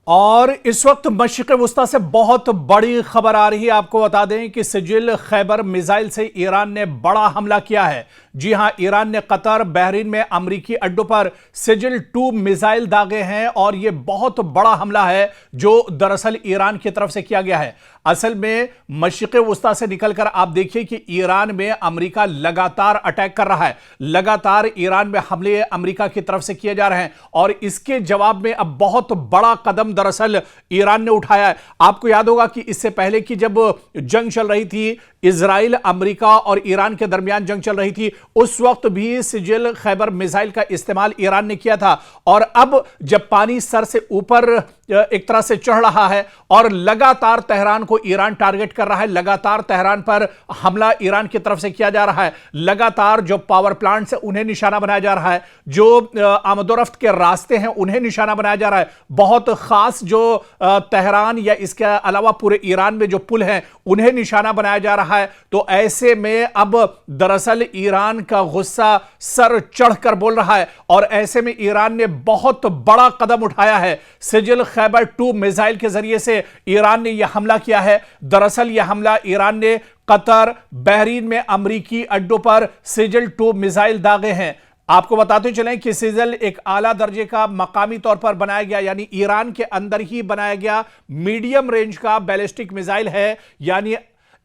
और इस वक्त मशरिक़ वुस्ता से बहुत बड़ी खबर आ रही है। आपको बता दें कि सिजिल खैबर मिसाइल से ईरान ने बड़ा हमला किया है। जी हां, ईरान ने कतर, बहरीन में अमरीकी अड्डों पर सिजिल 2 मिसाइल दागे हैं और यह बहुत बड़ा हमला है जो दरअसल ईरान की तरफ से किया गया है। असल में मशरिक़ वुस्ता से निकलकर आप देखिए कि ईरान में अमेरिका लगातार अटैक कर रहा है, लगातार ईरान में हमले अमेरिका की तरफ से किए जा रहे हैं और इसके जवाब में अब बहुत बड़ा कदम दरअसल ईरान ने उठाया है। आपको याद होगा कि इससे पहले की जब जंग चल रही थी, इजराइल, अमेरिका और ईरान के दरमियान जंग चल रही थी, उस वक्त भी सिजिल खैबर मिसाइल का इस्तेमाल ईरान ने किया था। और अब जब पानी सर से ऊपर एक तरह से चढ़ रहा है और लगातार तेहरान को ईरान टारगेट कर रहा है, लगातार तेहरान पर हमला ईरान की तरफ से किया जा रहा है, लगातार जो पावर प्लांट्स है उन्हें निशाना बनाया जा रहा है, जो आमदोरफ्त के रास्ते हैं उन्हें निशाना बनाया जा रहा है, बहुत खास जो तेहरान या इसके अलावा पूरे ईरान में जो पुल हैं उन्हें निशाना बनाया जा रहा है। तो ऐसे में अब दरअसल ईरान का गुस्सा सर चढ़कर बोल रहा है और ऐसे में ईरान ने बहुत बड़ा कदम उठाया है। सिजिल खैबर 2 मिसाइल के जरिए से ईरान ने यह हमला किया है। दरअसल यह हमला ईरान ने कतर, बहरीन में अमरीकी अड्डों पर सिजिल 2 मिसाइल दागे हैं। आपको बताते चलें कि सिजिल एक आला दर्जे का मकामी तौर पर बनाया गया, यानी ईरान के अंदर ही बनाया गया मीडियम रेंज का बैलिस्टिक मिसाइल है, यानी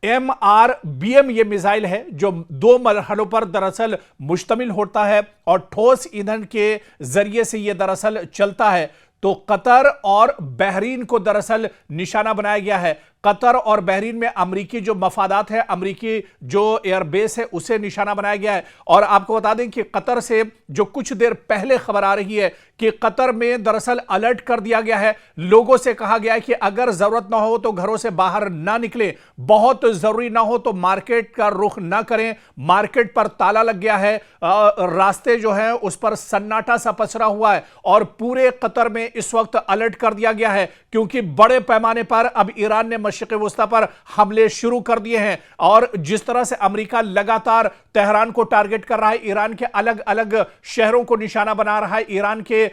MRBM ये मिसाइल है जो 2 मरहलों पर दरअसल मुश्तमिल होता है और ठोस ईंधन के जरिए से यह दरअसल चलता है। तो कतर और बहरीन को दरअसल निशाना बनाया गया है। कतर और बहरीन में अमरीकी जो मफादात है, अमरीकी जो एयरबेस है उसे निशाना बनाया गया है। और आपको बता दें कि कतर से जो कुछ देर पहले खबर आ रही है कि कतर में दरअसल अलर्ट कर दिया गया है, लोगों से कहा गया है कि अगर जरूरत ना हो तो घरों से बाहर ना निकलें, बहुत जरूरी ना हो तो मार्केट का रुख ना करें। मार्केट पर ताला लग गया है, रास्ते जो है उस पर सन्नाटा सा पसरा हुआ है और पूरे कतर में इस वक्त अलर्ट कर दिया गया है क्योंकि बड़े पैमाने पर अब ईरान ने मशरिक़ वुस्ता पर हमले शुरू कर दिए हैं। और जिस तरह से अमेरिका लगातार तेहरान को टारगेट कर रहा है, ईरान के अलग अलग शहरों को निशाना बना रहा है, ईरान के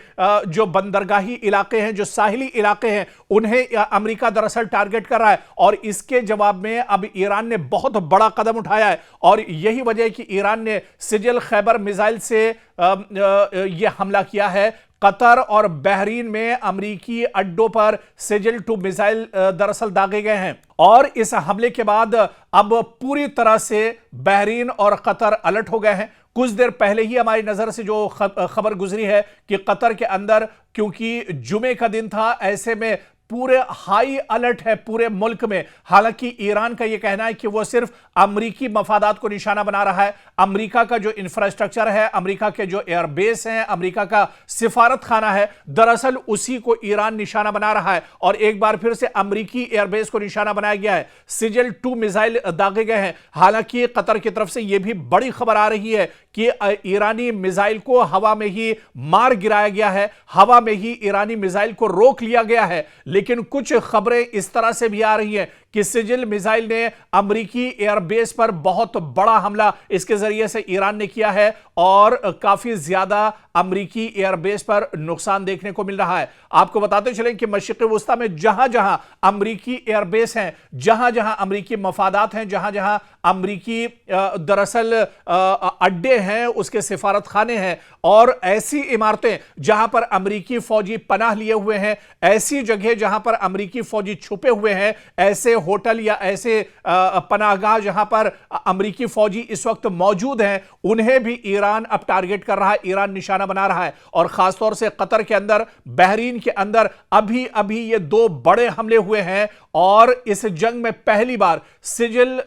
जो बंदरगाही इलाके हैं, जो साहिली इलाके हैं, उन्हें अमेरिका दरअसल टारगेट कर रहा है और इसके जवाब में अब ईरान ने बहुत बड़ा कदम उठाया है। और यही वजह है कि ईरान ने सिजिल खैबर मिसाइल से यह हमला किया है। कतर और बहरीन में अमरीकी अड्डों पर सिजिल 2 मिसाइल दरअसल दागे गए हैं और इस हमले के बाद अब पूरी तरह से बहरीन और कतर अलर्ट हो गए हैं। कुछ देर पहले ही हमारी नजर से जो खबर गुजरी है कि कतर के अंदर, क्योंकि जुमे का दिन था, ऐसे में पूरे हाई अलर्ट है पूरे मुल्क में। हालांकि ईरान का यह कहना है कि वह सिर्फ अमरीकी मफादात को निशाना बना रहा है। अमरीका का जो इंफ्रास्ट्रक्चर है, अमरीका के जो एयरबेस हैं, अमरीका का सिफारत खाना है, दरअसल उसी को ईरान निशाना बना रहा है और एक बार फिर से अमरीकी एयरबेस को निशाना बनाया गया है। सिजिल 2 मिसाइल दागे गए हैं। हालांकि कतर की तरफ से यह भी बड़ी खबर आ रही है कि ईरानी मिसाइल को हवा में ही मार गिराया गया है, हवा में ही ईरानी मिसाइल को रोक लिया गया है। लेकिन कुछ खबरें इस तरह से भी आ रही हैं कि सिजिल मिसाइल ने अमरीकी एयरबेस पर बहुत बड़ा हमला इसके जरिए से ईरान ने किया है और काफी ज्यादा अमरीकी एयरबेस पर नुकसान देखने को मिल रहा है। आपको बताते चलें कि मशरिक़ वुस्ता में जहां जहां अमरीकी एयरबेस हैं, जहां जहां अमरीकी मफादात हैं, जहां जहां अमरीकी दरअसल अड्डे हैं, उसके सिफारत खाने हैं और ऐसी इमारतें जहां पर अमरीकी फौजी पनाह लिए हुए हैं, ऐसी जगह जहां पर अमरीकी फौजी छुपे हुए हैं, ऐसे होटल या ऐसे पनाहगाह जहां पर अमरीकी फौजी इस वक्त मौजूद हैं, उन्हें भी ईरान अब टारगेट कर रहा है, ईरान निशाना बना रहा है। और खासतौर से कतर के अंदर, बहरीन के अंदर अभी अभी ये 2 बड़े हमले हुए हैं और इस जंग में पहली बार सिजिल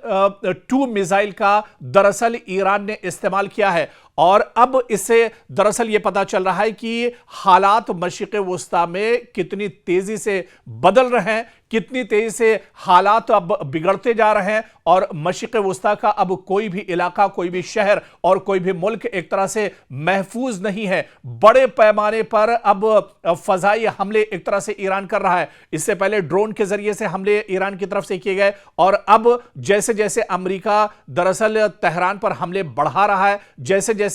2 मिसाइल का दरअसल ईरान ने इस्तेमाल किया है। और अब इससे दरअसल यह पता चल रहा है कि हालात मशरिक़ वुस्ता में कितनी तेजी से बदल रहे हैं, कितनी तेजी से हालात अब बिगड़ते जा रहे हैं और मशरिक़ वुस्ता का अब कोई भी इलाका, कोई भी शहर और कोई भी मुल्क एक तरह से महफूज नहीं है। बड़े पैमाने पर अब फजाई हमले एक तरह से ईरान कर रहा है। इससे पहले ड्रोन के जरिए से हमले ईरान की तरफ से किए गए और अब जैसे जैसे अमेरिका दरअसल तेहरान पर हमले बढ़ा रहा है, जैसे जैसे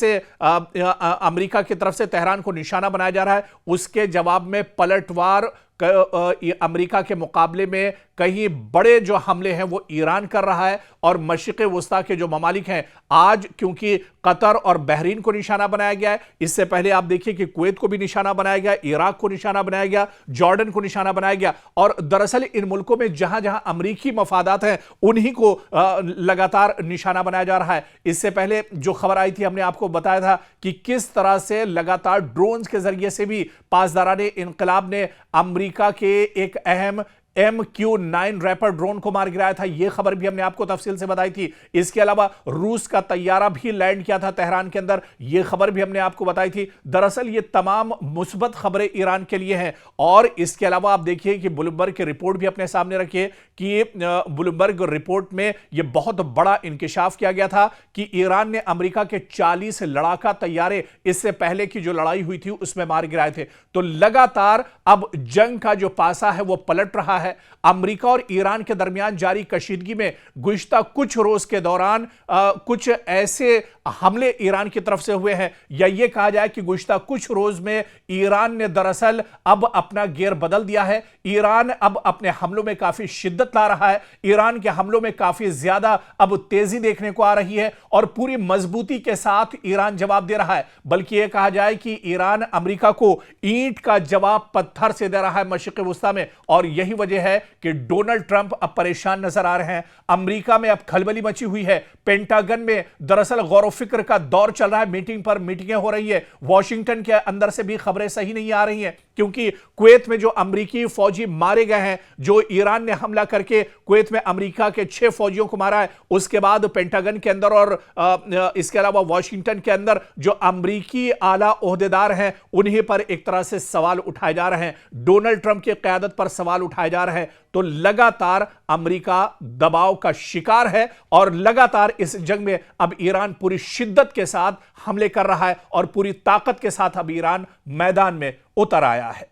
अमेरिका की तरफ से तेहरान को निशाना बनाया जा रहा है, उसके जवाब में पलटवार अमेरिका के मुकाबले में कहीं बड़े जो हमले हैं वो ईरान कर रहा है। और मशरिक़ वस्ता के जो ममालिक हैं, आज क्योंकि कतर और बहरीन को निशाना बनाया गया है, इससे पहले आप देखिए कि कुवैत को भी निशाना बनाया गया, इराक को निशाना बनाया गया, जॉर्डन को निशाना बनाया गया। और दरअसल इन मुल्कों में जहां जहां अमरीकी मफादात हैं उन्हीं को लगातार निशाना बनाया जा रहा है। इससे पहले जो खबर आई थी, हमने आपको बताया था कि किस तरह से लगातार ड्रोन्स के जरिए से भी पासदाराने इनकलाब ने अमेरिका के एक अहम MQ-9 रैपर ड्रोन को मार गिराया था। यह खबर भी हमने आपको तफसील से बताई थी। इसके अलावा रूस का तैयारा भी लैंड किया था तेहरान के अंदर, यह खबर भी हमने आपको बताई थी। दरअसल ये तमाम मुस्बत खबरें ईरान के लिए हैं। और इसके अलावा आप देखिए कि ब्लूमबर्ग की रिपोर्ट भी अपने सामने रखिए कि ब्लूमबर्ग रिपोर्ट में यह बहुत बड़ा इंकिशाफ किया गया था कि ईरान ने अमेरिका के 40 लड़ाका तैयारे इससे पहले की जो लड़ाई हुई थी उसमें मार गिराए थे। तो लगातार अब जंग का जो पासा है वो पलट रहा है। अमेरिका और ईरान के दरमियान जारी कशीदगी में गुज़िश्ता कुछ रोज के दौरान कुछ ऐसे हमले ईरान की तरफ से हुए हैं, या यह कहा जाए कि गुज़िश्ता कुछ रोज में ईरान ने दरअसल अब अपना गियर बदल दिया है। ईरान अब अपने हमलों में काफी शिद्दत ला रहा है। ईरान के हमलों में काफी ज्यादा अब तेजी देखने को आ रही है और पूरी मजबूती के साथ ईरान जवाब दे रहा है। बल्कि यह कहा जाए कि ईरान अमेरिका को ईंट का जवाब पत्थर से दे रहा है मशरिक़ वस्ता में। और यही वजह है कि डोनाल्ड ट्रंप अब परेशान नजर आ रहे हैं। अमेरिका में अब खलबली मची हुई है। पेंटागन में दरअसल गौर फिक्र का दौर चल रहा है, मीटिंग पर मीटिंगें हो रही है। वॉशिंगटन के अंदर से भी खबरें सही नहीं आ रही हैं, क्योंकि कुवैत में जो अमेरिकी फौजी मारे गए हैं, जो ईरान ने हमला करके कुवैत में अमेरिका के 6 फौजियों को मारा है, उसके बाद पेंटागन के अंदर और इसके अलावा वॉशिंगटन के अंदर जो अमेरिकी आला ओहदेदार हैं उन्हीं पर एक तरह से सवाल उठाए जा रहे हैं, डोनाल्ड ट्रंप की क़यादत पर सवाल उठाए जा रहे हैं। तो लगातार अमेरिका दबाव का शिकार है और लगातार इस जंग में अब ईरान पूरी शिद्दत के साथ हमले कर रहा है और पूरी ताकत के साथ अब ईरान मैदान में उतर आया है।